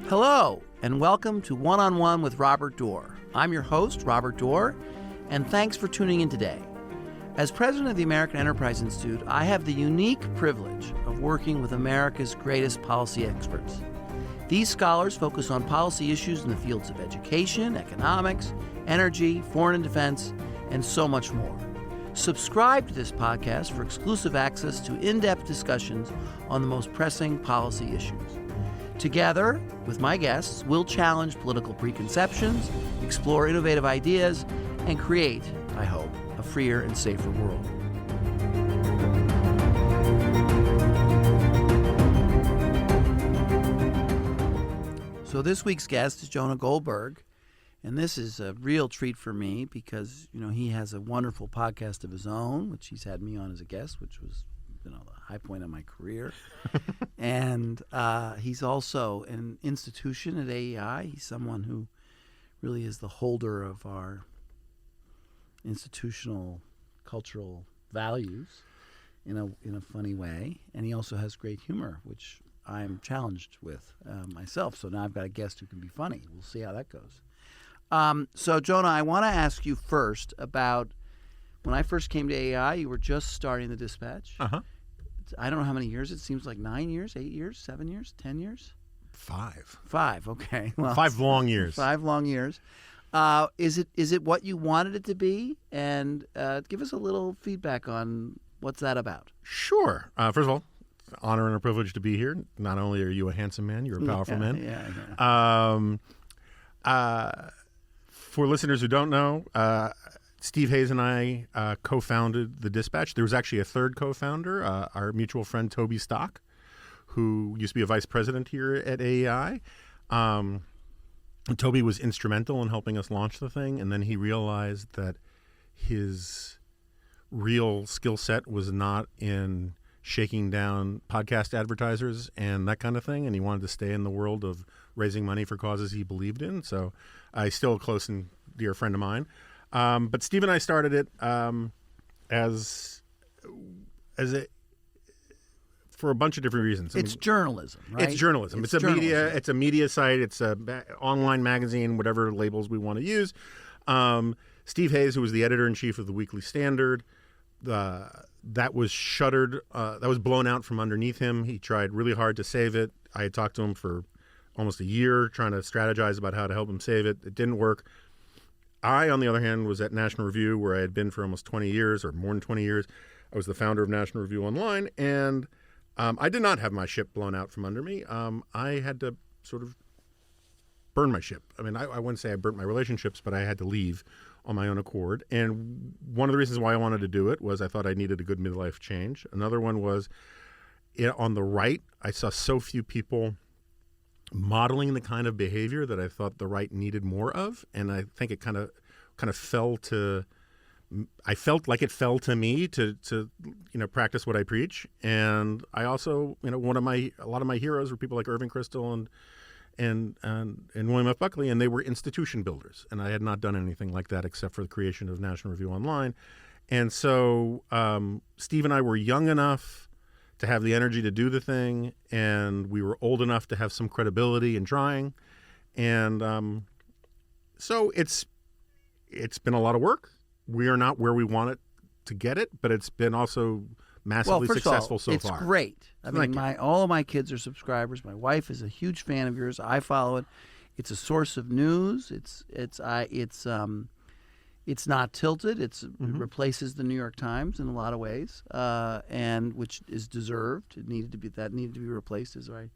Hello, and welcome to One-on-One with Robert Doar. I'm your host, Robert Doar, and thanks for tuning in today. As president of the American Enterprise Institute, I have the unique privilege of working with America's greatest policy experts. These scholars focus on policy issues in the fields of education, economics, energy, foreign and defense, and so much more. Subscribe to this podcast for exclusive access to in-depth discussions on the most pressing policy issues. Together, with my guests, we'll challenge political preconceptions, explore innovative ideas, and create, I hope, a freer and safer world. So this week's guest is Jonah Goldberg, and this is a real treat for me because, he has a wonderful podcast of his own, which he's had me on as a guest, which was, the high point of my career. And he's also an institution at AEI. He's someone who really is the holder of our institutional cultural values in a funny way. And he also has great humor, which I'm challenged with myself. So now I've got a guest who can be funny. We'll see how that goes. So, Jonah, I want to ask you first about when I first came to AEI, you were just starting the Dispatch. Uh-huh. I don't know how many years. It seems like 9 years, 8 years, 7 years, 10 years? 5. 5, okay. Well, 5 long years. 5 long years. Is it what you wanted it to be? And give us a little feedback on what's that about. Sure. First of all, it's an honor and a privilege to be here. Not only are you a handsome man, you're a powerful man. Yeah. For listeners who don't know, Steve Hayes and I co-founded the Dispatch. There was actually a third co-founder, our mutual friend Toby Stock, who used to be a vice president here at AEI. Toby was instrumental in helping us launch the thing, and then he realized that his real skill set was not in shaking down podcast advertisers and that kind of thing, and he wanted to stay in the world of raising money for causes he believed in. So he's still a close and dear friend of mine. But Steve and I started it for a bunch of different reasons. It's journalism, right? It's journalism. It's a media site. It's a online magazine, whatever labels we want to use. Steve Hayes, who was the editor-in-chief of the Weekly Standard, that was shuttered. That was blown out from underneath him. He tried really hard to save it. I had talked to him for almost a year trying to strategize about how to help him save it. It didn't work. I, on the other hand, was at National Review, where I had been for almost 20 years or more than 20 years. I was the founder of National Review Online, and I did not have my ship blown out from under me. I had to sort of burn my ship. I mean, I wouldn't say I burnt my relationships, but I had to leave on my own accord. And one of the reasons why I wanted to do it was I thought I needed a good midlife change. Another one was on the right, I saw so few people modeling the kind of behavior that I thought the right needed more of, and I think it kind of fell to. I felt like it fell to me to practice what I preach, and I also a lot of my heroes were people like Irving Kristol and William F. Buckley, and they were institution builders, and I had not done anything like that except for the creation of National Review Online, and so Steve and I were young enough to have the energy to do the thing, and we were old enough to have some credibility in trying. And so it's been a lot of work. We are not where we want it to get it, but it's been also massively successful so far. It's great. I mean, all of my kids are subscribers. My wife is a huge fan of yours. I follow it. It's a source of news. It's not tilted. It replaces the New York Times in a lot of ways, and which is deserved. It needed to be replaced as our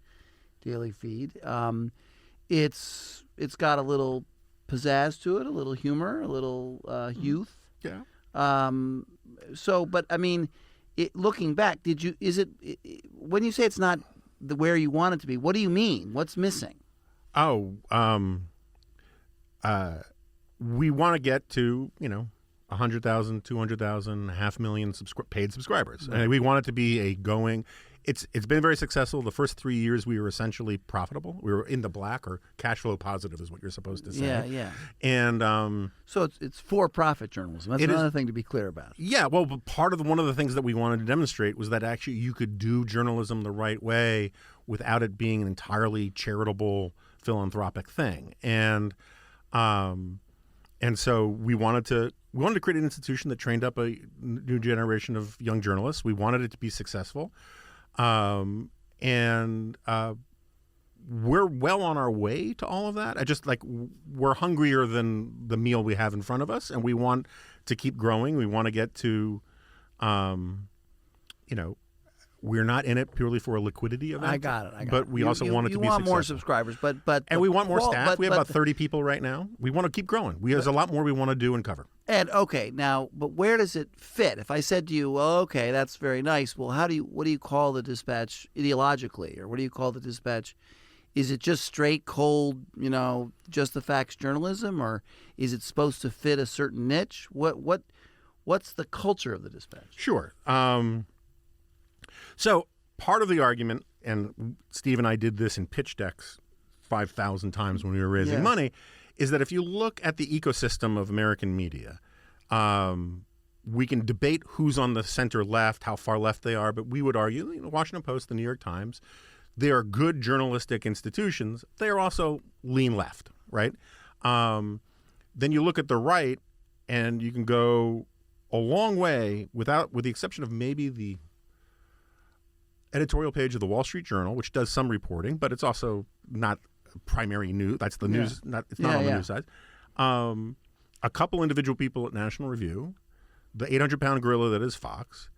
daily feed. It's got a little pizzazz to it, a little humor, a little youth. Yeah. But I mean, looking back, when you say it's not where you want it to be? What do you mean? What's missing? We want to get to, 100,000, 200,000, 500,000 paid subscribers. Right. And we want it to be it's been very successful. The first 3 years we were essentially profitable. We were in the black, or cash flow positive is what you're supposed to say. Yeah. And so it's for-profit journalism. That's another thing to be clear about. Yeah, well, but one of the things that we wanted to demonstrate was that actually you could do journalism the right way without it being an entirely charitable philanthropic thing. And so we wanted to create an institution that trained up a new generation of young journalists. We wanted it to be successful. We're well on our way to all of that. We're hungrier than the meal we have in front of us, and we want to keep growing. We want to get to, we're not in it purely for a liquidity event. I got it. But we also want it to be successful. You want more subscribers, and we want more staff. We have about 30 people right now. We want to keep growing. There's a lot more we want to do and cover. And okay, now, but where does it fit? If I said to you, well, okay, that's very nice. Well, what do you call the dispatch ideologically, or what do you call the dispatch? Is it just straight, cold, just the facts journalism, or is it supposed to fit a certain niche? What's the culture of the dispatch? Sure. So part of the argument, and Steve and I did this in pitch decks 5,000 times when we were raising money, is that if you look at the ecosystem of American media, we can debate who's on the center left, how far left they are, but we would argue, Washington Post, the New York Times, they are good journalistic institutions. They are also lean left, right? Then you look at the right, and you can go a long way with the exception of maybe the editorial page of the Wall Street Journal, which does some reporting, but it's also not primary news. That's the news. It's not on the news side. A couple individual people at National Review, the 800-pound gorilla that is Fox,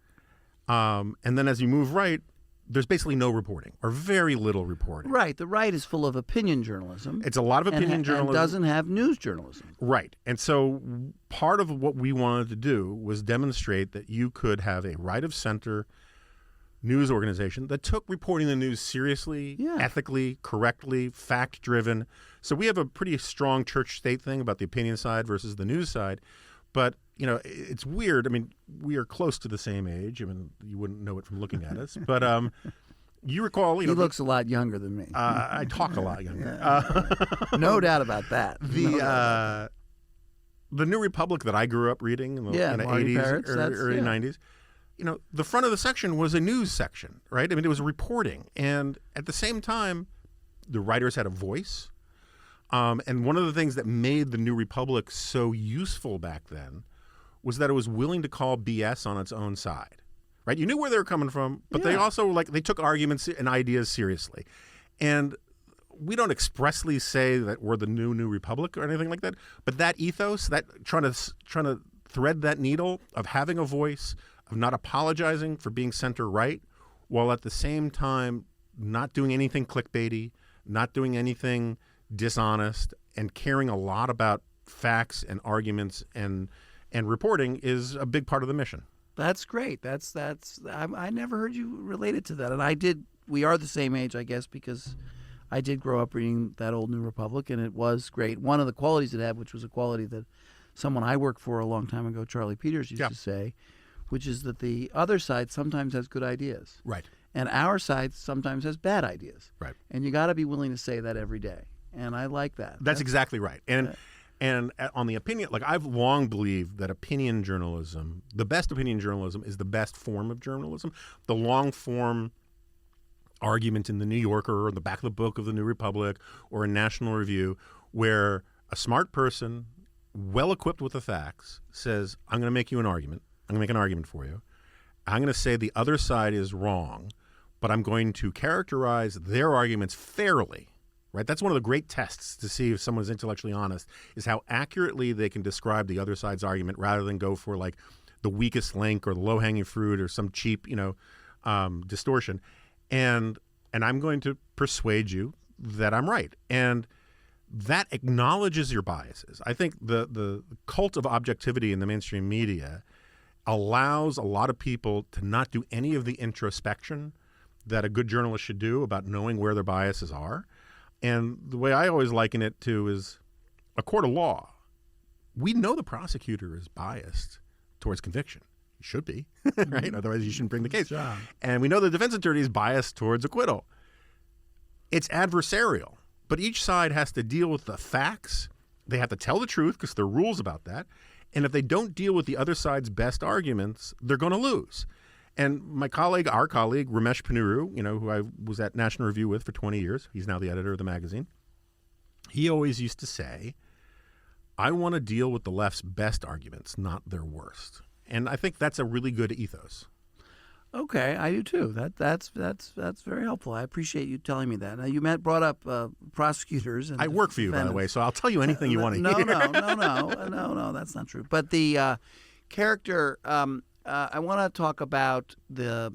and then as you move right, there's basically no reporting or very little reporting. Right. The right is full of opinion journalism. It's a lot of opinion journalism. And doesn't have news journalism. Right. And so part of what we wanted to do was demonstrate that you could have a right-of-center news organization that took reporting the news seriously, ethically, correctly, fact-driven. So we have a pretty strong church-state thing about the opinion side versus the news side. But, it's weird. I mean, we are close to the same age. I mean, you wouldn't know it from looking at us. But you recall, he looks a lot younger than me. I talk a lot younger. No doubt about that. The New Republic that I grew up reading in the 80s, early 90s, the front of the section was a news section, right? I mean, it was reporting. And at the same time, the writers had a voice. And one of the things that made the New Republic so useful back then was that it was willing to call BS on its own side, right? You knew where they were coming from, but they also, they took arguments and ideas seriously. And we don't expressly say that we're the New Republic or anything like that, but that ethos, that trying to thread that needle of having a voice, of not apologizing for being center right, while at the same time not doing anything clickbaity, not doing anything dishonest, and caring a lot about facts and arguments and reporting is a big part of the mission. That's great. I never heard you relate it to that. And we are the same age, I guess, because I did grow up reading that old New Republic, and it was great. One of the qualities it had, which was a quality that someone I worked for a long time ago, Charlie Peters, used to say, which is that the other side sometimes has good ideas. Right. And our side sometimes has bad ideas. Right. And you got to be willing to say that every day. And I like that. That's exactly right. And on the opinion, I've long believed that opinion journalism, the best opinion journalism, is the best form of journalism. The long form argument in the New Yorker or the back of the book of the New Republic or a National Review, where a smart person, well equipped with the facts, says, I'm going to make you an argument. I'm going to make an argument for you. I'm going to say the other side is wrong, but I'm going to characterize their arguments fairly. Right? That's one of the great tests to see if someone's intellectually honest, is how accurately they can describe the other side's argument rather than go for the weakest link or the low-hanging fruit or some cheap, distortion. And I'm going to persuade you that I'm right. And that acknowledges your biases. I think the cult of objectivity in the mainstream media allows a lot of people to not do any of the introspection that a good journalist should do about knowing where their biases are. And the way I always liken it to is a court of law. We know the prosecutor is biased towards conviction. He should be, right? Otherwise, you shouldn't bring the case. And we know the defense attorney is biased towards acquittal. It's adversarial, but each side has to deal with the facts. They have to tell the truth because there are rules about that. And if they don't deal with the other side's best arguments, they're going to lose. And our colleague, Ramesh Ponnuru, who I was at National Review with for 20 years, he's now the editor of the magazine. he always used to say, I want to deal with the left's best arguments, not their worst. And I think that's a really good ethos. Okay, I do too. That's very helpful. I appreciate you telling me that. Now, you brought up prosecutors. And I work for you, by the way, so I'll tell you anything you want to hear. No, that's not true. But the character, I want to talk about the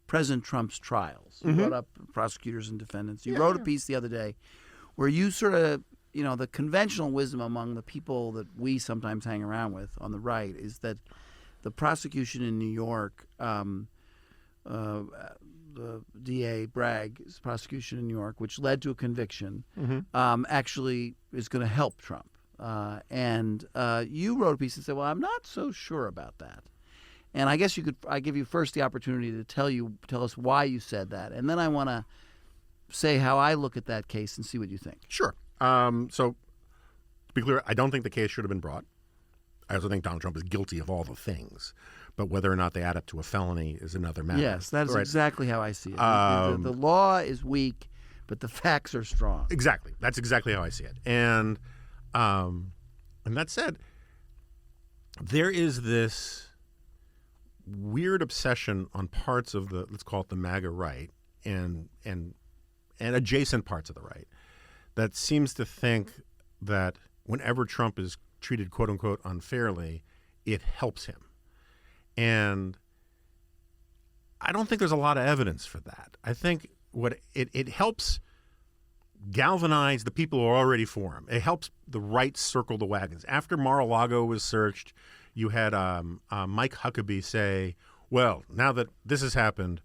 President Trump's trials. You brought up prosecutors and defendants. You wrote a piece the other day where you sort of, the conventional wisdom among the people that we sometimes hang around with on the right is that the prosecution in New York, the DA Bragg's prosecution in New York, which led to a conviction, actually is going to help Trump. And you wrote a piece and said, well, I'm not so sure about that. And I guess I give you first the opportunity to tell us why you said that. And then I want to say how I look at that case and see what you think. Sure. So to be clear, I don't think the case should have been brought. I also think Donald Trump is guilty of all the things, but whether or not they add up to a felony is another matter. Yes, that's exactly how I see it. The law is weak, but the facts are strong. Exactly. That's exactly how I see it. And that said, there is this weird obsession on parts of let's call it the MAGA right and adjacent parts of the right that seems to think that whenever Trump is treated quote unquote unfairly, it helps him. And I don't think there's a lot of evidence for that. I think what it helps galvanize the people who are already for him. It helps the right circle the wagons. After Mar-a-Lago was searched, you had Mike Huckabee say, well, now that this has happened,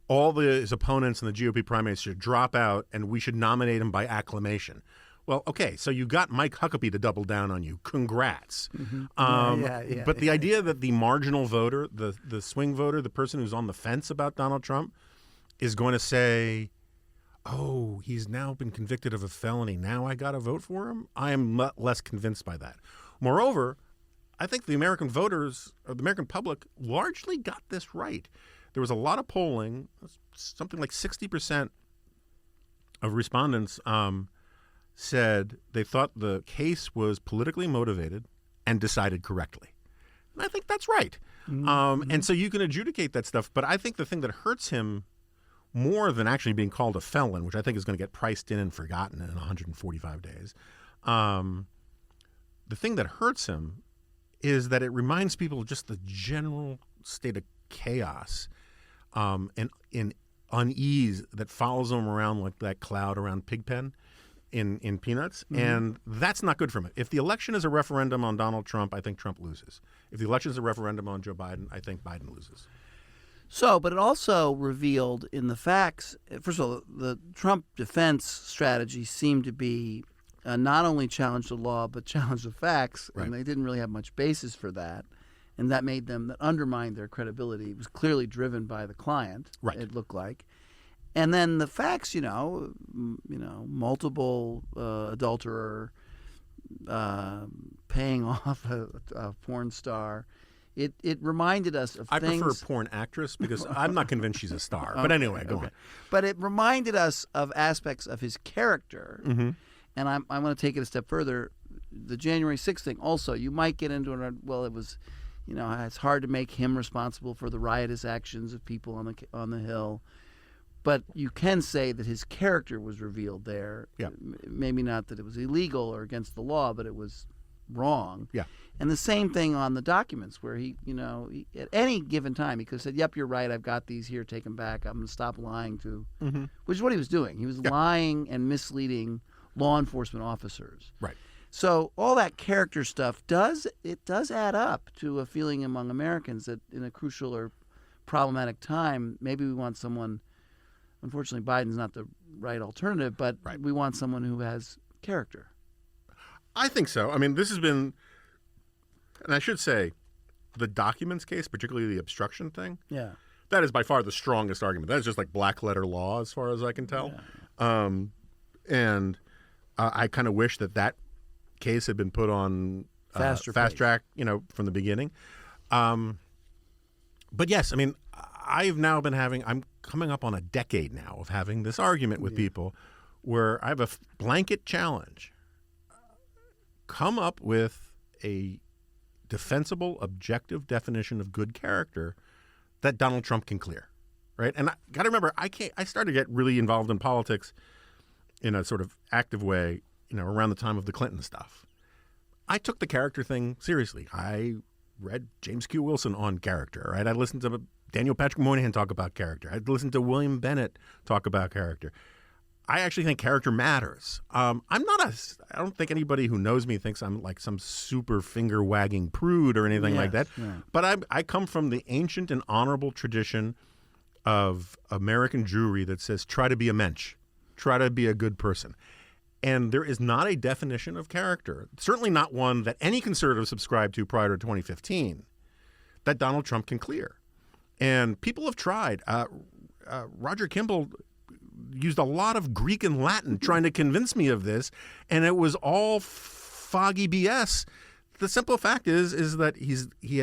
all his opponents in the GOP primaries should drop out and we should nominate him by acclamation. Well, okay, so you got Mike Huckabee to double down on you. Congrats. But the idea that the marginal voter, the swing voter, the person who's on the fence about Donald Trump is going to say, oh, he's now been convicted of a felony. Now I got to vote for him? I am less convinced by that. Moreover, I think the American voters, or the American public, largely got this right. There was a lot of polling, something like 60% of respondents said they thought the case was politically motivated and decided correctly. And I think that's right. And so you can adjudicate that stuff. But I think the thing that hurts him more than actually being called a felon, which I think is going to get priced in and forgotten in 145 days, the thing that hurts him is that it reminds people of just the general state of chaos and in unease that follows them around like that cloud around Pigpen in Peanuts. And that's not good for him. If the election is a referendum on Donald Trump, I think Trump loses. If the election is a referendum on Joe Biden, I think Biden loses. So, but it also revealed in the facts, first of all, the Trump defense strategy seemed to be not only challenge the law, but challenge the facts. Right. And they didn't really have much basis for that. And that undermined their credibility. It was clearly driven by the client, right. It looked like. And then the facts, multiple adulterer, paying off a porn star. It reminded us of things. I prefer a porn actress because I'm not convinced she's a star. But anyway, go on. But it reminded us of aspects of his character. And I'm going to take it a step further. The January 6th thing also, you might get into it, well, it was, it's hard to make him responsible for the riotous actions of people on the Hill. But you can say that his character was revealed there. Yeah. Maybe not that it was illegal or against the law, but it was wrong. Yeah. And the same thing on the documents where he at any given time, he could have said, yep, you're right, I've got these here, take them back, I'm going to stop lying to, which is what he was doing. He was lying and misleading law enforcement officers. Right. So all that character stuff does add up to a feeling among Americans that in a crucial or problematic time, maybe we want someone. Unfortunately, Biden's not the right alternative, but we want someone who has character. I think so. I mean, this has been, and I should say, the documents case, particularly the obstruction thing, that is by far the strongest argument. That is just like black letter law as far as I can tell. And I kind of wish that case had been put on fast track, from the beginning. But yes, I mean, I'm coming up on a decade now of having this argument with people where I have a blanket challenge. Come up with a defensible, objective definition of good character that Donald Trump can clear, right? And I got to remember, I started to get really involved in politics in a sort of active way, around the time of the Clinton stuff. I took the character thing seriously. I read James Q. Wilson on character, right? I listened to Daniel Patrick Moynihan talk about character. I listened to William Bennett talk about character. I actually think character matters. I don't think anybody who knows me thinks I'm like some super finger-wagging prude or anything like that. Yeah. But I come from the ancient and honorable tradition of American Jewry that says, try to be a mensch. Try to be a good person. And there is not a definition of character, certainly not one that any conservative subscribed to prior to 2015, that Donald Trump can clear. And people have tried. Roger Kimball used a lot of Greek and Latin trying to convince me of this, and it was all foggy BS. The simple fact is that he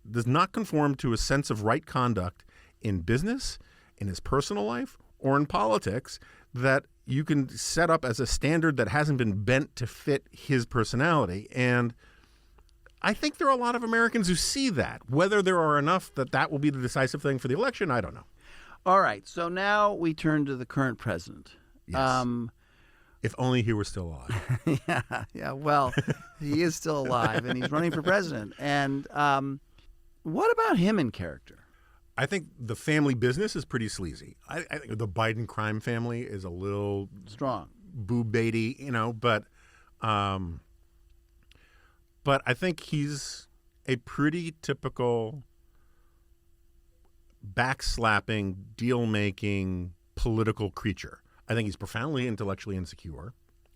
does not conform to a sense of right conduct in business, in his personal life, or in politics that you can set up as a standard that hasn't been bent to fit his personality. And I think there are a lot of Americans who see that. Whether there are enough that will be the decisive thing for the election, I don't know. All right. So now we turn to the current president. Yes. If only he were still alive. Yeah. Well, he is still alive, and he's running for president. And what about him in character? I think the family business is pretty sleazy. I think the Biden crime family is a little strong, boob baity, but I think he's a pretty typical backslapping, deal-making political creature. I think he's profoundly intellectually insecure.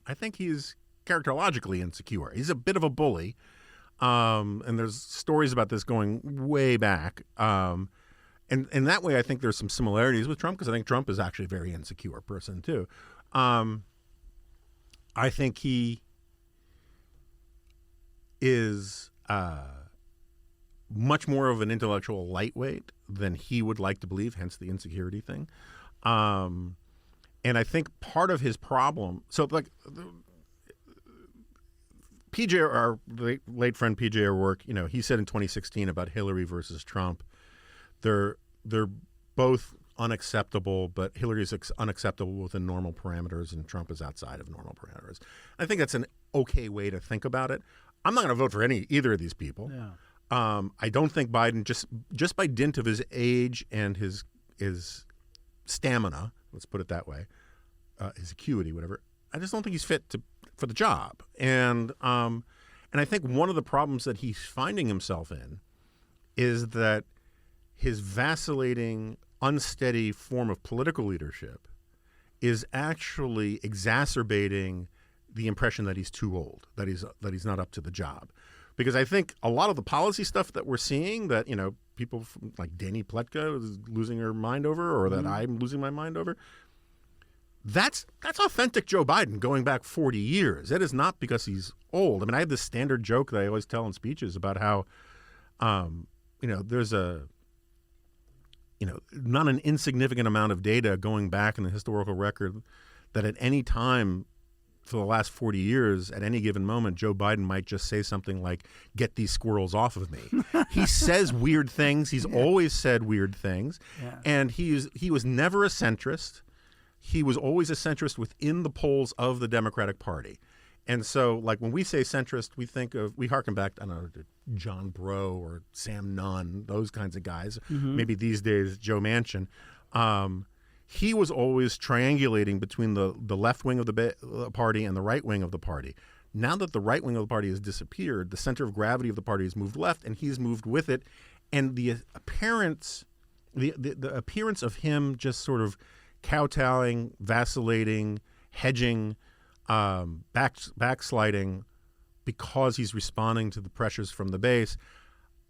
I think he's characterologically insecure. He's a bit of a bully, and there's stories about this going way back. And in that way, I think there's some similarities with Trump, because I think Trump is actually a very insecure person, too. I think he is much more of an intellectual lightweight than he would like to believe, hence the insecurity thing. And I think part of his problem, so like PJ, our late friend PJ O'Rourke, he said in 2016 about Hillary versus Trump, they're both unacceptable, but Hillary is unacceptable within normal parameters, and Trump is outside of normal parameters. I think that's an okay way to think about it. I'm not going to vote for either of these people. Yeah. I don't think Biden, just by dint of his age and his stamina, let's put it that way, his acuity, whatever, I just don't think he's fit for the job. And I think one of the problems that he's finding himself in is that his vacillating, unsteady form of political leadership is actually exacerbating the impression that he's too old, that he's not up to the job. Because I think a lot of the policy stuff that we're seeing, that people like Danny Pletka is losing her mind over, or that I'm losing my mind over, that's authentic Joe Biden going back 40 years. It is not because he's old. I mean, I have this standard joke that I always tell in speeches about how there's not an insignificant amount of data going back in the historical record that at any time for the last 40 years, at any given moment, Joe Biden might just say something like, "Get these squirrels off of me." He says weird things. He's always said weird things. Yeah. And he was never a centrist. He was always a centrist within the polls of the Democratic Party. And so, like, when we say centrist, we harken back, I don't know, to John Breaux or Sam Nunn, those kinds of guys. Mm-hmm. Maybe these days, Joe Manchin. He was always triangulating between the left wing of the party and the right wing of the party. Now that the right wing of the party has disappeared, the center of gravity of the party has moved left, and he's moved with it. And the appearance of him just sort of kowtowing, vacillating, hedging, backsliding because he's responding to the pressures from the base,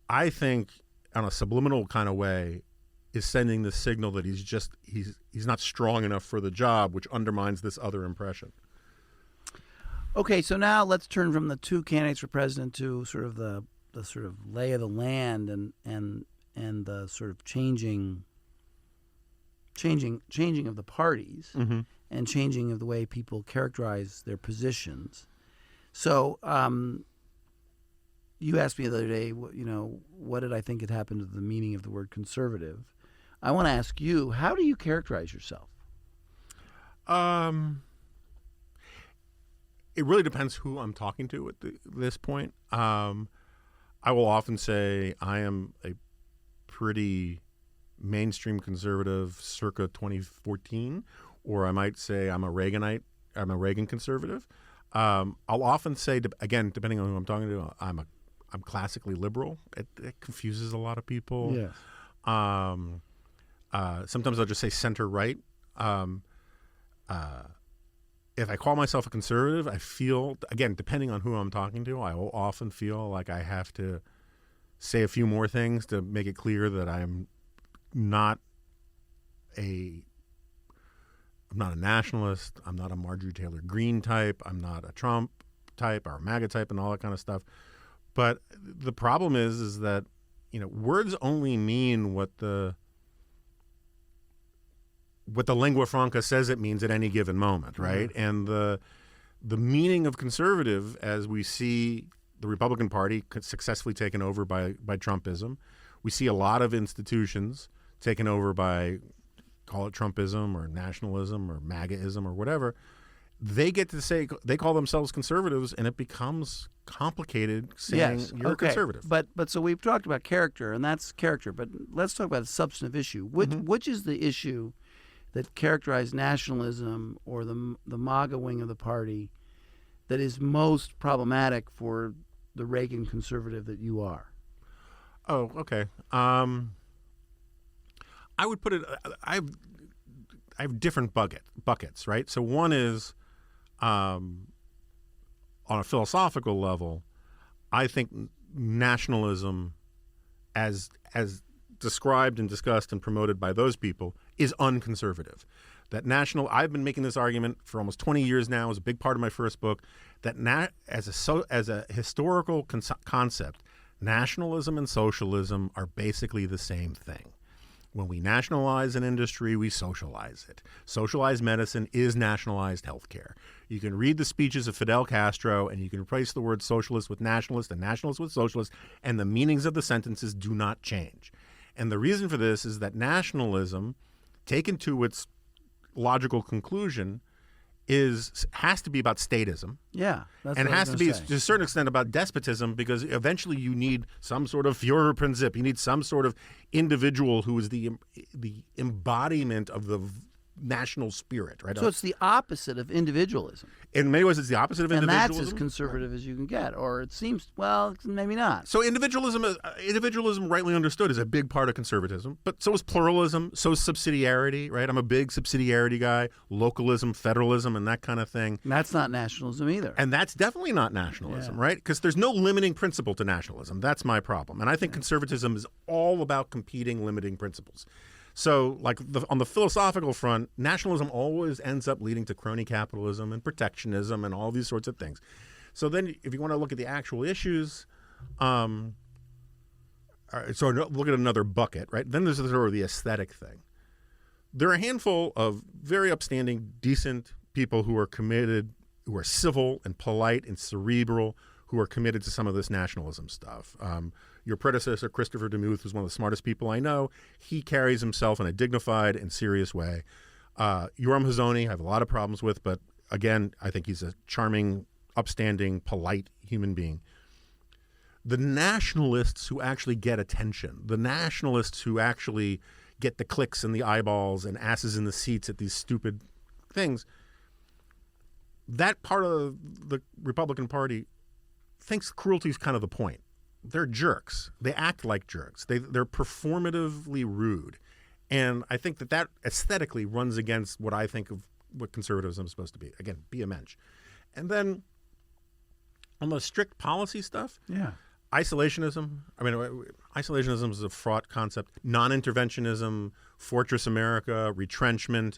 I think, on a subliminal kind of way, is sending the signal that he's not strong enough for the job, which undermines this other impression. Okay, so now let's turn from the two candidates for president to sort of the sort of lay of the land and the sort of changing of the parties. Mm-hmm. and changing of the way people characterize their positions. So you asked me the other day, what did I think had happened to the meaning of the word conservative? I want to ask you, how do you characterize yourself? It really depends who I'm talking to at this point. I will often say I am a pretty mainstream conservative circa 2014, or I might say I'm a Reaganite. I'm a Reagan conservative. I'll often say, again, depending on who I'm talking to, I'm classically liberal. It confuses a lot of people. Yes. Sometimes I'll just say center right. If I call myself a conservative, I feel, again, depending on who I'm talking to, I will often feel like I have to say a few more things to make it clear that I'm not a nationalist. I'm not a Marjorie Taylor Greene type. I'm not a Trump type or a MAGA type and all that kind of stuff. But the problem is that, words only mean what the lingua franca says it means at any given moment, right? Mm-hmm. And the meaning of conservative, as we see the Republican Party successfully taken over by Trumpism, we see a lot of institutions taken over by, call it Trumpism or nationalism or MAGAism or whatever. They get to say, they call themselves conservatives, and it becomes complicated saying you're a conservative. But so we've talked about character, and that's character, but let's talk about a substantive issue. Which is the issue that characterized nationalism or the MAGA wing of the party that is most problematic for the Reagan conservative that you are? Oh, okay. I would put it. I have different buckets, right? So one is, on a philosophical level, I think nationalism, as described and discussed and promoted by those people, is unconservative. I've been making this argument for almost 20 years now. It was a big part of my first book. That as a historical concept, nationalism and socialism are basically the same thing. When we nationalize an industry, we socialize it. Socialized medicine is nationalized healthcare. You can read the speeches of Fidel Castro, and you can replace the word socialist with nationalist and nationalist with socialist, and the meanings of the sentences do not change. And the reason for this is that nationalism, taken to its logical conclusion, has to be about statism. Yeah. And it has to be, to a certain extent, about despotism, because eventually you need some sort of Führerprinzip. You need some sort of individual who is the embodiment of the national spirit, right? So it's the opposite of individualism. In many ways, it's the opposite of individualism. And that's as conservative as you can get, or it seems, well, maybe not. So individualism, rightly understood, is a big part of conservatism, but so is pluralism, so is subsidiarity, right? I'm a big subsidiarity guy, localism, federalism, and that kind of thing. And that's not nationalism either. And that's definitely not nationalism, right? Because there's no limiting principle to nationalism. That's my problem. And I think conservatism is all about competing limiting principles. So, like on the philosophical front, nationalism always ends up leading to crony capitalism and protectionism and all these sorts of things. So then, if you want to look at the actual issues, so look at another bucket, right? Then there's sort of the aesthetic thing. There are a handful of very upstanding, decent people who are committed, who are civil and polite and cerebral, who are committed to some of this nationalism stuff. Your predecessor, Christopher DeMuth, who's one of the smartest people I know. He carries himself in a dignified and serious way. Yoram Hazony, I have a lot of problems with, but again, I think he's a charming, upstanding, polite human being. The nationalists who actually get attention, the nationalists who actually get the clicks and the eyeballs and asses in the seats at these stupid things, that part of the Republican Party thinks cruelty is kind of the point. They're jerks. They act like jerks. They're performatively rude. And I think that aesthetically runs against what I think of what conservatism is supposed to be. Again, be a mensch. And then on the strict policy stuff, isolationism. I mean, isolationism is a fraught concept. Non-interventionism, fortress America, retrenchment,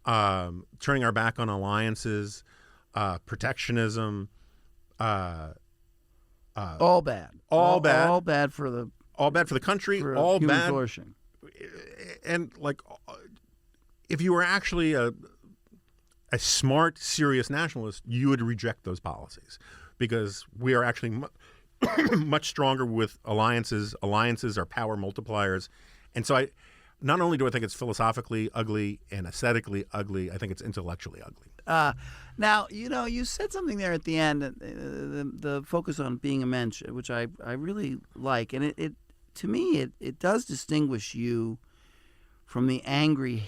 turning our back on alliances, protectionism, all bad. All bad. All bad for the country. For all human bad. Flourishing. And like, if you were actually a a smart, serious nationalist, you would reject those policies because we are actually much stronger with alliances. Alliances are power multipliers. And so not only do I think it's philosophically ugly and aesthetically ugly, I think it's intellectually ugly. Now, you said something there at the end, the focus on being a mensch, which I really like. And it to me, it does distinguish you from the angry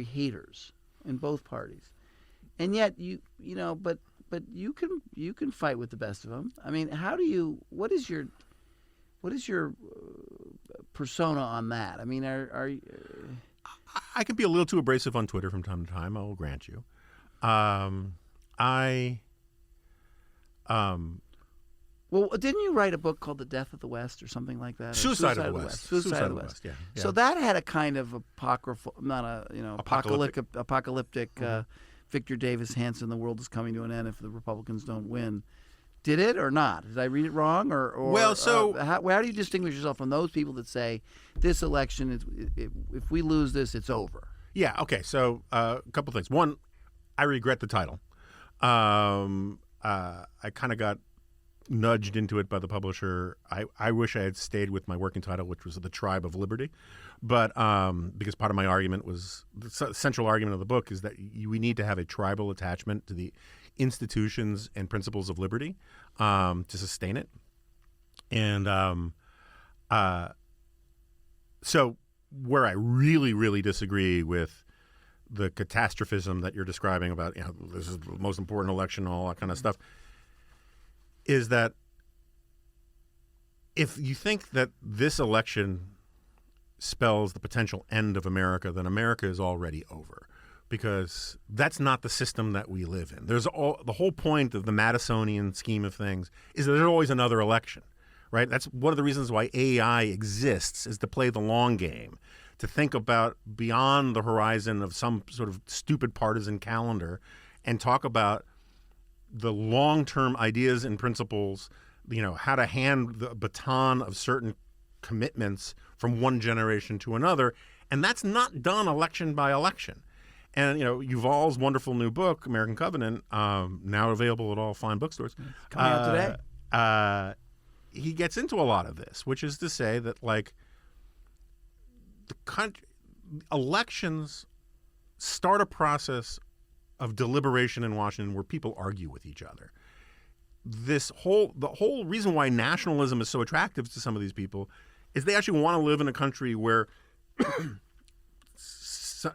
haters in both parties. And yet, but you can fight with the best of them. I mean, what is your persona on that? I mean, are you... I can be a little too abrasive on Twitter from time to time. I will grant you. Well, didn't you write a book called "The Death of the West" or something like that? Suicide of the West. Suicide of the West. Yeah. So that had a kind of apocryphal, not a apocalyptic. Victor Davis Hanson, "The world is coming to an end if the Republicans don't win." Did it or not? Did I read it wrong? How do you distinguish yourself from those people that say this election, if we lose this, it's over? Yeah. Okay. So a couple things. One, I regret the title. I kind of got nudged into it by the publisher. I wish I had stayed with my working title, which was The Tribe of Liberty. But because part of my argument was, the central argument of the book is that we need to have a tribal attachment to the institutions and principles of liberty to sustain it. And so where I really, really disagree with the catastrophism that you're describing about, this is the most important election, all that kind of stuff, is that if you think that this election spells the potential end of America, then America is already over, because that's not the system that we live in. The whole point of the Madisonian scheme of things is that there's always another election, right? That's one of the reasons why AI exists, is to play the long game, to think about beyond the horizon of some sort of stupid partisan calendar and talk about the long-term ideas and principles, how to hand the baton of certain commitments from one generation to another. And that's not done election by election. And, Yuval's wonderful new book, American Covenant, now available at all fine bookstores. Coming out today. He gets into a lot of this, which is to say that, elections start a process of deliberation in Washington where people argue with each other. The whole reason why nationalism is so attractive to some of these people is they actually want to live in a country where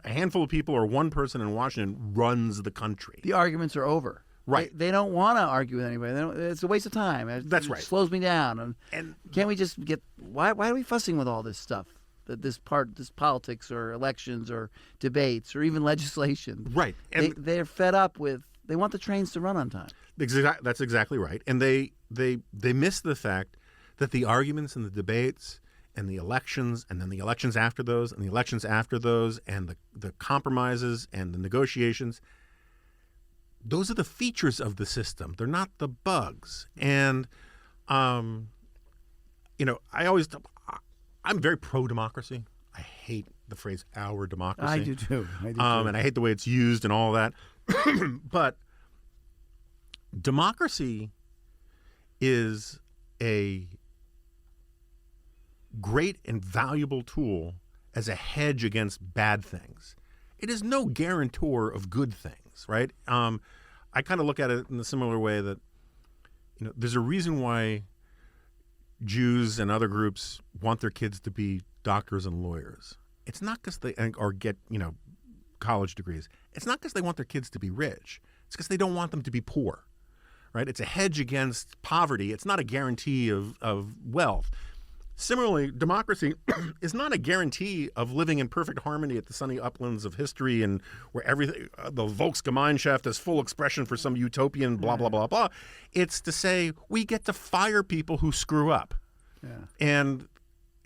a handful of people or one person in Washington runs the country. The arguments are over. Right. They don't want to argue with anybody. It's a waste of time. That's right. It slows me down. And can't we just get... Why are we fussing with all this stuff? This politics or elections or debates or even legislation. Right. And they're fed up with... They want the trains to run on time. That's exactly right. And they miss the fact that the arguments and the debates and the elections and then the elections after those and the elections after those and the compromises and the negotiations, those are the features of the system. They're not the bugs. And, I'm very pro-democracy. I hate the phrase "our democracy." I do too. And I hate the way it's used and all that. But democracy is a great and valuable tool as a hedge against bad things. It is no guarantor of good things, right? I kind of look at it in a similar way that, there's a reason why Jews and other groups want their kids to be doctors and lawyers. It's not because or get, college degrees. It's not because they want their kids to be rich. It's because they don't want them to be poor, right? It's a hedge against poverty. It's not a guarantee of wealth. Similarly, democracy is not a guarantee of living in perfect harmony at the sunny uplands of history and where everything, the Volksgemeinschaft is full expression for some utopian blah, blah, blah, blah. It's to say we get to fire people who screw up. Yeah. And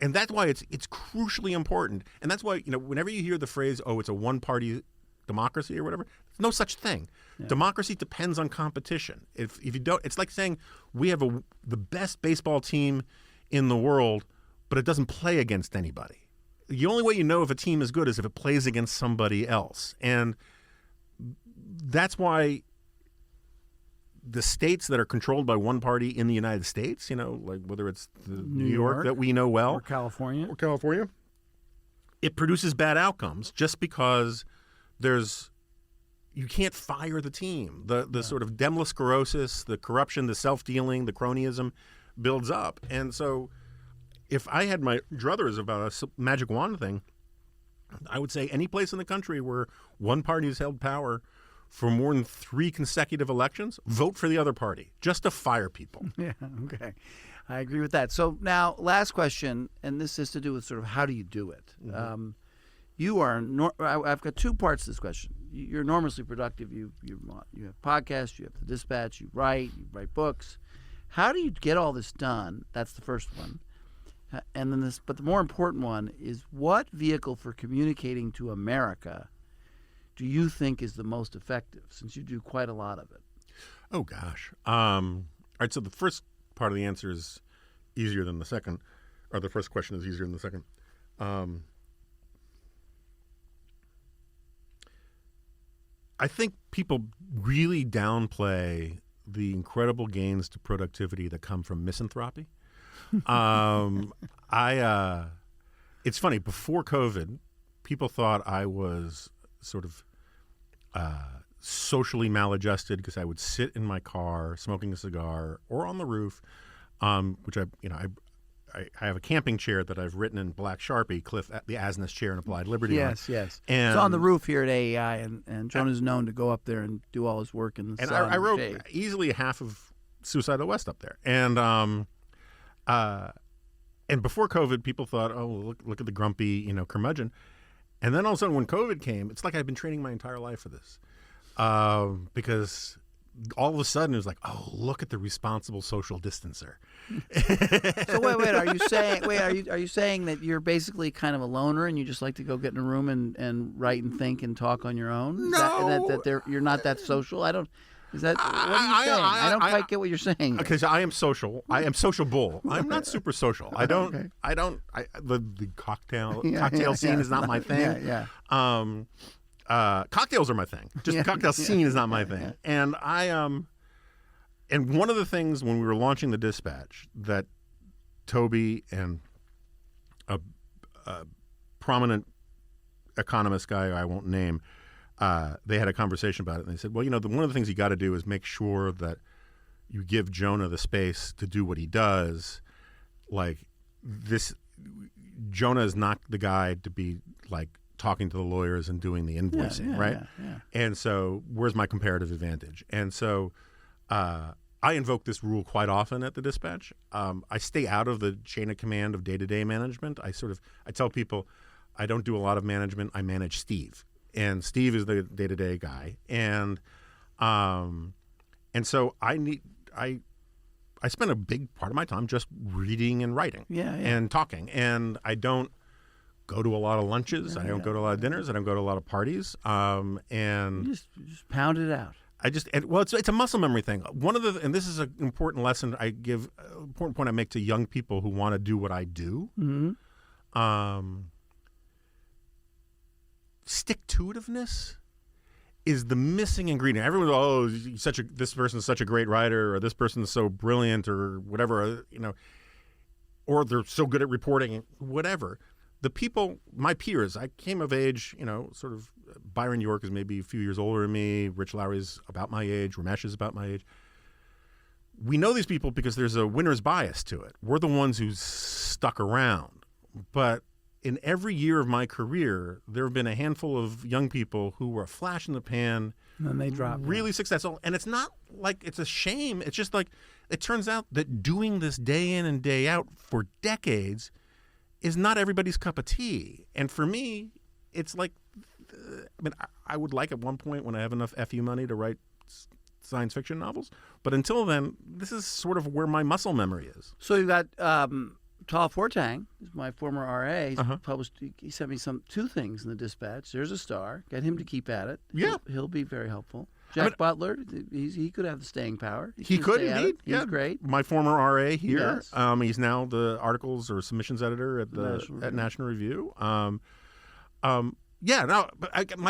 that's why it's crucially important. And that's why, whenever you hear the phrase, oh, it's a one-party democracy or whatever, there's no such thing. Yeah. Democracy depends on competition. If you don't, it's like saying we have the best baseball team in the world, but it doesn't play against anybody. The only way you know if a team is good is if it plays against somebody else. And that's why the states that are controlled by one party in the United States, like whether it's New York that we know well, or California, it produces bad outcomes just because you can't fire the team. The sort of demosclerosis, the corruption, the self-dealing, the cronyism builds up. And so if I had my druthers about a magic wand thing, I would say any place in the country where one party has held power for more than 3 consecutive elections, vote for the other party just to fire people. Yeah, okay. I agree with that. So now, last question, and this has to do with sort of how do you do it? Mm-hmm. I've got 2 parts to this question. You're enormously productive. You have podcasts, you have the Dispatch, you write books. How do you get all this done? That's the first one. And then but the more important one is, what vehicle for communicating to America do you think is the most effective, since you do quite a lot of it? Oh, gosh. All right, so the first part of the answer is easier than the second, or the first question is easier than the second. I think people really downplay the incredible gains to productivity that come from misanthropy. It's funny, before COVID, people thought I was sort of socially maladjusted because I would sit in my car smoking a cigar or on the roof, which I have a camping chair that I've written in black Sharpie, Cliff the Asness Chair and Applied Liberty. Yes. And it's on the roof here at AEI, and Jonah's known to go up there and do all his work in the sun. And I wrote easily half of Suicidal West up there. And before COVID, people thought, oh, look at the grumpy, curmudgeon. And then all of a sudden when COVID came, it's like I've been training my entire life for this. Because all of a sudden it was like, oh, look at the responsible social distancer. So wait, are you saying that you're basically kind of a loner and you just like to go get in a room and write and think and talk on your own? No. You're not that social? What are you saying? I don't quite get what you're saying. Because I am social. I am sociable. I'm not super social. The cocktail scene is not my thing. Cocktails are my thing. Just the cocktail scene is not my thing. And and one of the things when we were launching the Dispatch that Toby and a prominent economist guy I won't name, they had a conversation about it, and they said, well, one of the things you got to do is make sure that you give Jonah the space to do what he does. Like this, Jonah is not the guy to be like talking to the lawyers and doing the invoicing, right? Yeah. And so where's my comparative advantage? And so I invoke this rule quite often at the Dispatch. I stay out of the chain of command of day-to-day management. I tell people I don't do a lot of management. I manage Steve. And Steve is the day-to-day guy. And so I spend a big part of my time just reading and writing and talking. And I don't go to a lot of lunches. I don't go to a lot of dinners. I don't go to a lot of parties. And you just pound it out. It's a muscle memory thing. And this is an important lesson important point I make to young people who want to do what I do. Mm-hmm. Stick-to-itiveness is the missing ingredient. Everyone goes, this person is such a great writer, or this person is so brilliant, or whatever, or they're so good at reporting, whatever. The people, my peers, I came of age, sort of Byron York is maybe a few years older than me. Rich Lowry's about my age. Ramesh is about my age. We know these people because there's a winner's bias to it. We're the ones who stuck around. But in every year of my career, there have been a handful of young people who were a flash in the pan. And then they drop. Really successful. And it's not like it's a shame. It's just like it turns out that doing this day in and day out for decades is not everybody's cup of tea. And for me, it's like, I would like at one point when I have enough FU money to write science fiction novels. But until then, this is sort of where my muscle memory is. So you've got Tal Fortang, my former RA. He's published. He sent me 2 things in the Dispatch. There's a star. Get him to keep at it. Yeah, he'll be very helpful. Jack Butler, he could have the staying power. He could indeed. He's great. My former RA here. Yes. He's now the articles or submissions editor at National Review. My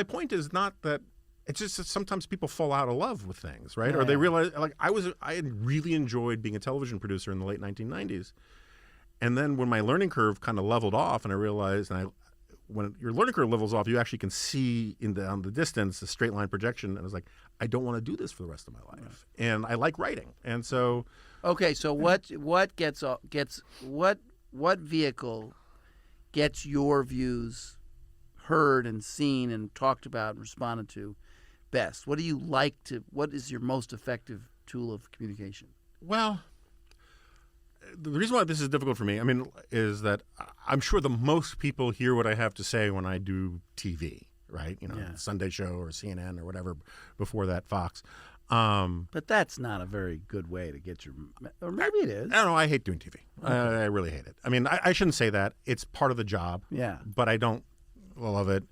point is not that it's just that sometimes people fall out of love with things, right? Yeah, Or they yeah. realize, like I had really enjoyed being a television producer in the late 1990s. And then when my learning curve kind of leveled off and I realized, when your learning curve levels off, you actually can see on the distance a straight line projection. And I was like, I don't want to do this for the rest of my life. And I like writing. And so, Okay, so what vehicle gets your views heard and seen and talked about and responded to best? What is your most effective tool of communication? well, the reason why this is difficult for me, is that I'm sure the most people hear what I have to say when I do TV, right? Sunday Show or CNN or whatever, before that, Fox. But that's not a very good way to get your, or maybe it is. I don't know. I hate doing TV. I really hate it. I shouldn't say that. It's part of the job. Yeah. But I don't love it.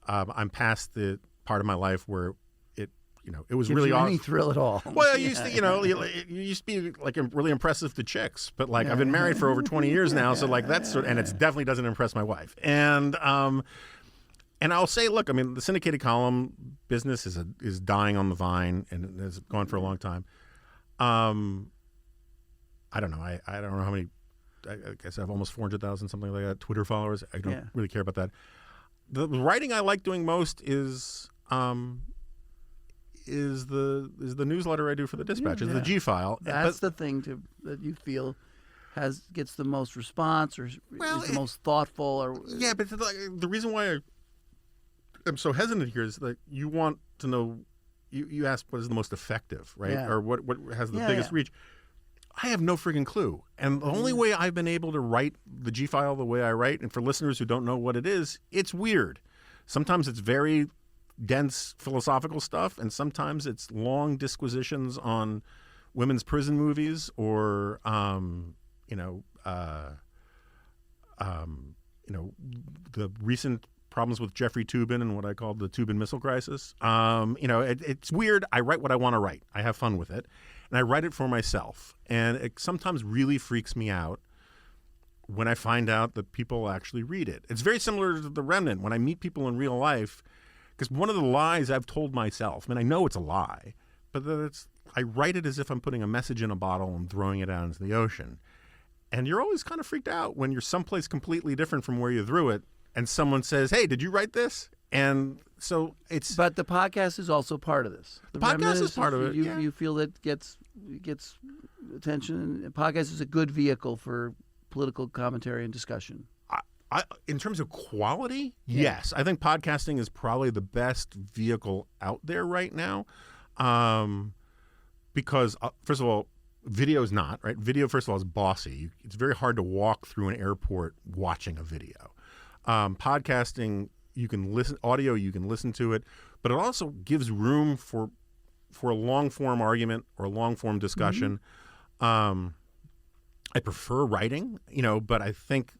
I'm past the part of my life where it was Gives really you any awesome. thrill at all. Well, you used to, you used to be like really impressive to chicks, but like I've been married for over 20 years now, so like that's and it definitely doesn't impress my wife. And I'll say, look, the syndicated column business is dying on the vine and has gone for a long time. I don't know. I don't know how many. I guess I have almost 400,000, something like that, Twitter followers. I don't really care about that. The writing I like doing most is the newsletter I do for the Dispatch, is the G file. That's the thing that you feel gets the most response or is the most thoughtful. Or yeah, but the reason why I'm so hesitant here is that you want to know. You ask what is the most effective, right? Yeah. Or what has the biggest reach. I have no friggin' clue. And the only way I've been able to write the G file the way I write, and for listeners who don't know what it is, it's weird. Sometimes it's very dense philosophical stuff, and sometimes it's long disquisitions on women's prison movies or the recent problems with Jeffrey Toobin and what I call the Toobin missile crisis. It's weird. I write what I want to write. I have fun with it, and I write it for myself. And it sometimes really freaks me out when I find out that people actually read it. It's very similar to The Remnant. When I meet people in real life, because one of the lies I've told myself, I know it's a lie, but I write it as if I'm putting a message in a bottle and throwing it out into the ocean. And you're always kind of freaked out when you're someplace completely different from where you threw it, and someone says, "Hey, did you write this?" And so it's. But the podcast is also part of this. The podcast is part of it. You feel that gets attention. The podcast is a good vehicle for political commentary and discussion. In terms of quality, yes. I think podcasting is probably the best vehicle out there right now. Because, first of all, video is not, right? Video, first of all, is bossy. It's very hard to walk through an airport watching a video. Podcasting, you can listen, audio, you can listen to it, but it also gives room for a long-form argument or a long-form discussion. I prefer writing, but I think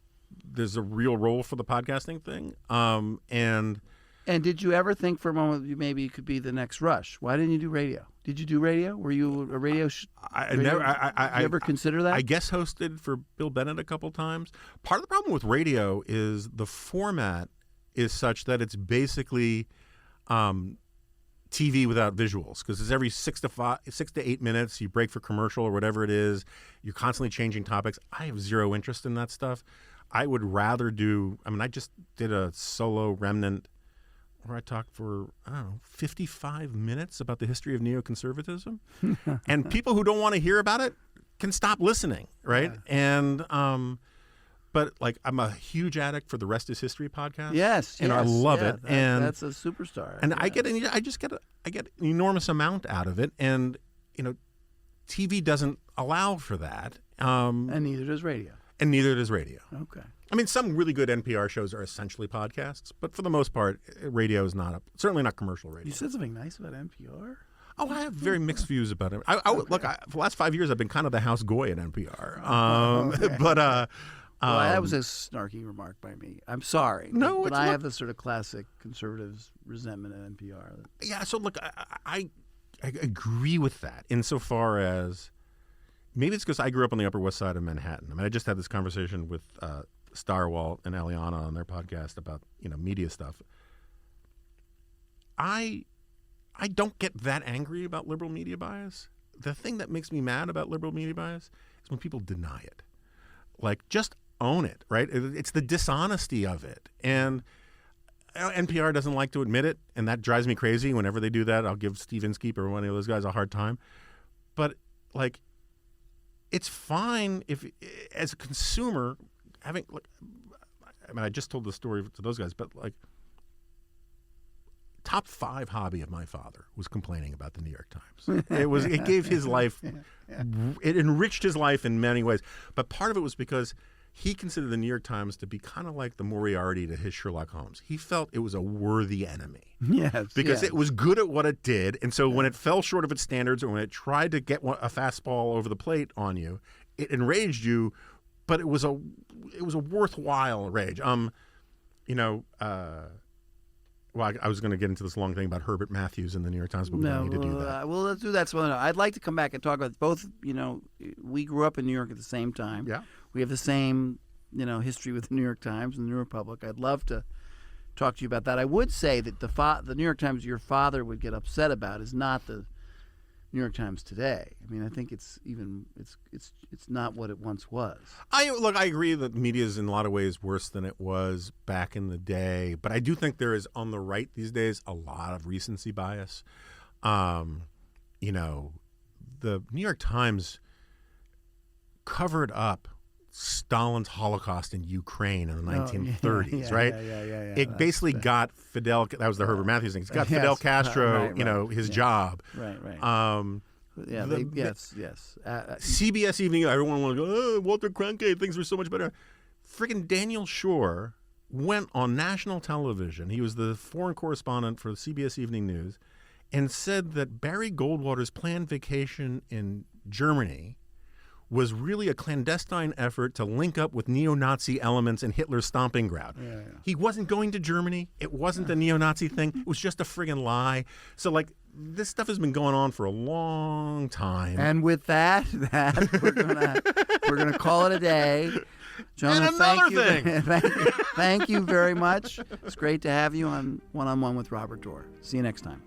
there's a real role for the podcasting thing. And did you ever think for a moment maybe you could be the next Rush? Why didn't you do radio? Did you do radio? Were you a radio? I never. Did you ever consider that? I guest hosted for Bill Bennett a couple times. Part of the problem with radio is the format is such that it's basically TV without visuals, because it's every 6 to 8 minutes. You break for commercial or whatever it is. You're constantly changing topics. I have zero interest in that stuff. I would rather do. I just did a solo Remnant where I talked for 55 minutes about the history of neoconservatism, and people who don't want to hear about it can stop listening, right? Yeah. And but like I'm a huge addict for the Rest Is History podcast. Yes, and I love it. And that's a superstar. And I get an enormous amount out of it, and TV doesn't allow for that. And neither does radio. And neither does radio. Okay. Some really good NPR shows are essentially podcasts, but for the most part, radio is certainly not commercial radio. You said something nice about NPR? Oh, I have very mixed views about it. Look, for the last 5 years, I've been kind of the house goy at NPR. Okay. But well, that was a snarky remark by me. I'm sorry. No, but I have the sort of classic conservatives resentment at NPR. Yeah, so look, I agree with that insofar as maybe it's because I grew up on the Upper West Side of Manhattan. I just had this conversation with Starwalt and Eliana on their podcast about media stuff. I I don't get that angry about liberal media bias. The thing that makes me mad about liberal media bias is when people deny it. Like, just own it, right? It's the dishonesty of it. And NPR doesn't like to admit it, and that drives me crazy. Whenever they do that, I'll give Steve Inskeep or one of those guys a hard time. But, like, it's fine if, as a consumer, having, like, I mean, I just told the story to those guys, but, like, top 5 hobby of my father was complaining about the New York Times. It gave his life, it enriched his life in many ways. But part of it was because he considered the New York Times to be kind of like the Moriarty to his Sherlock Holmes. He felt it was a worthy enemy. Yes. Because it was good at what it did. And so when it fell short of its standards, or when it tried to get a fastball over the plate on you, it enraged you, but it was a worthwhile rage. Well, I was going to get into this long thing about Herbert Matthews in the New York Times, but we don't need to do that. Well, let's do that. So I'd like to come back and talk about both. We grew up in New York at the same time. Yeah. We have the same, history with the New York Times and the New Republic. I'd love to talk to you about that. I would say that the New York Times your father would get upset about is not the New York Times today. I mean, I think it's not what it once was. I agree that media is in a lot of ways worse than it was back in the day, but I do think there is, on the right these days, a lot of recency bias. The New York Times covered up Stalin's Holocaust in Ukraine in the 1930s, right? It basically got Fidel. That was the Herbert Matthews thing. It's got Fidel Castro, his job. Right. Yes. CBS Evening. Everyone wanted to go, oh, Walter Cronkite, things were so much better. Friggin' Daniel Shore went on national television. He was the foreign correspondent for the CBS Evening News, and said that Barry Goldwater's planned vacation in Germany was really a clandestine effort to link up with neo-Nazi elements in Hitler's stomping ground. He wasn't going to Germany. It wasn't a neo-Nazi thing. It was just a friggin' lie. So, like, this stuff has been going on for a long time. And with that we're gonna call it a day. Jonah, and another thing. Thank you very much. It's great to have you on One-on-One with Robert Dorr. See you next time.